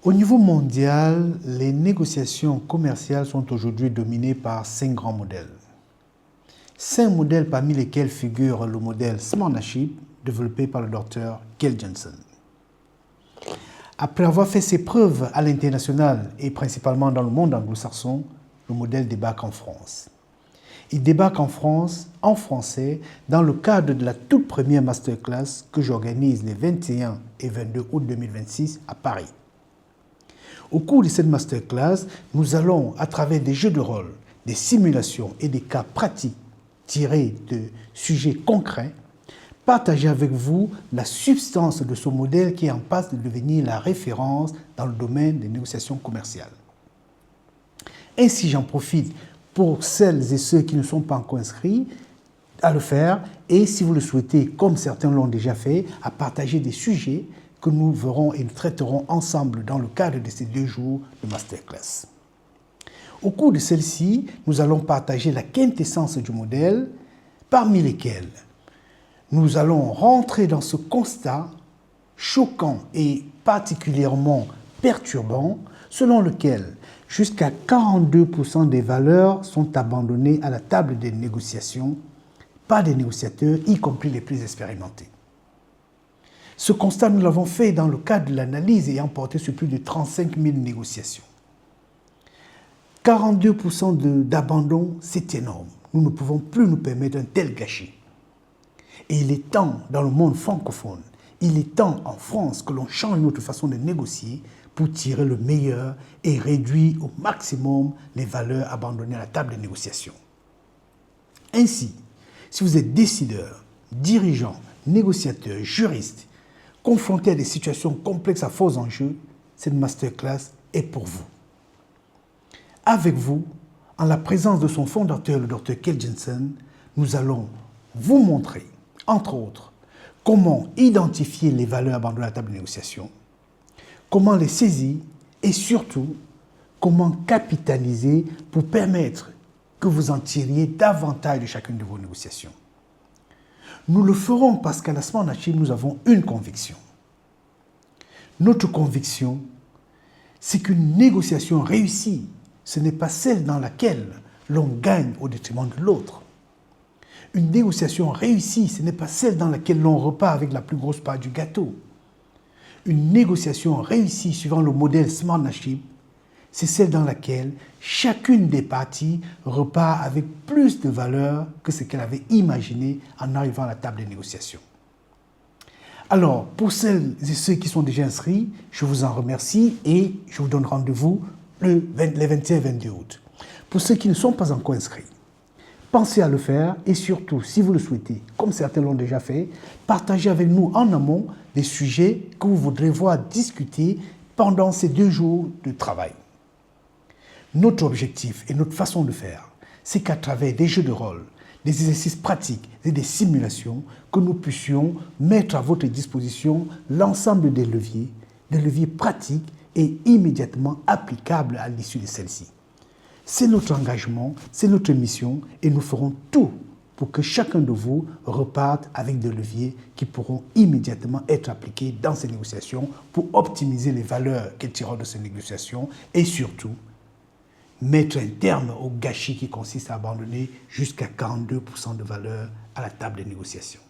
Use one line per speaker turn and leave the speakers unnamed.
Au niveau mondial, les négociations commerciales sont aujourd'hui dominées par 5 grands modèles. 5 modèles parmi lesquels figure le modèle Smartnership développé par le docteur Kell Johnson. Après avoir fait ses preuves à l'international et principalement dans le monde anglo-saxon, le modèle débarque en France. Il débarque en France, en français, dans le cadre de la toute première masterclass que j'organise les 21 et 22 août 2026 à Paris. Au cours de cette masterclass, nous allons, à travers des jeux de rôle, des simulations et des cas pratiques tirés de sujets concrets, partager avec vous la substance de ce modèle qui est en passe de devenir la référence dans le domaine des négociations commerciales. Ainsi, j'en profite pour celles et ceux qui ne sont pas encore inscrits à le faire et, si vous le souhaitez, comme certains l'ont déjà fait, à partager des sujets que nous verrons et nous traiterons ensemble dans le cadre de ces 2 jours de masterclass. Au cours de celle-ci, nous allons partager la quintessence du modèle, parmi lesquels nous allons rentrer dans ce constat choquant et particulièrement perturbant, selon lequel jusqu'à 42% des valeurs sont abandonnées à la table des négociations par des négociateurs, y compris les plus expérimentés. Ce constat, nous l'avons fait dans le cadre de l'analyse ayant porté sur plus de 35 000 négociations. 42% d'abandon, c'est énorme. Nous ne pouvons plus nous permettre un tel gâchis. Et il est temps, dans le monde francophone, il est temps en France que l'on change notre façon de négocier pour tirer le meilleur et réduire au maximum les valeurs abandonnées à la table de négociation. Ainsi, si vous êtes décideur, dirigeant, négociateur, juriste, confronté à des situations complexes à forts enjeux, cette masterclass est pour vous. Avec vous, en la présence de son fondateur, le Dr Kell Johnson, nous allons vous montrer, entre autres, comment identifier les valeurs abandonnées à la table de négociation, comment les saisir et surtout, comment capitaliser pour permettre que vous en tiriez davantage de chacune de vos négociations. Nous le ferons parce qu'à la Smartnership, nous avons une conviction. Notre conviction, c'est qu'une négociation réussie, ce n'est pas celle dans laquelle l'on gagne au détriment de l'autre. Une négociation réussie, ce n'est pas celle dans laquelle l'on repart avec la plus grosse part du gâteau. Une négociation réussie suivant le modèle Smartnership, c'est celle dans laquelle chacune des parties repart avec plus de valeur que ce qu'elle avait imaginé en arrivant à la table de négociation. Alors, pour celles et ceux qui sont déjà inscrits, je vous en remercie et je vous donne rendez-vous les 21 et 22 août. Pour ceux qui ne sont pas encore inscrits, pensez à le faire et surtout, si vous le souhaitez, comme certains l'ont déjà fait, partagez avec nous en amont des sujets que vous voudrez voir discuter pendant ces 2 jours de travail. Notre objectif et notre façon de faire, c'est qu'à travers des jeux de rôle, des exercices pratiques et des simulations, que nous puissions mettre à votre disposition l'ensemble des leviers pratiques et immédiatement applicables à l'issue de celle-ci. C'est notre engagement, c'est notre mission et nous ferons tout pour que chacun de vous reparte avec des leviers qui pourront immédiatement être appliqués dans ces négociations pour optimiser les valeurs qu'elles tireront de ces négociations et surtout mettre un terme au gâchis qui consiste à abandonner jusqu'à 42% de valeur à la table des négociations.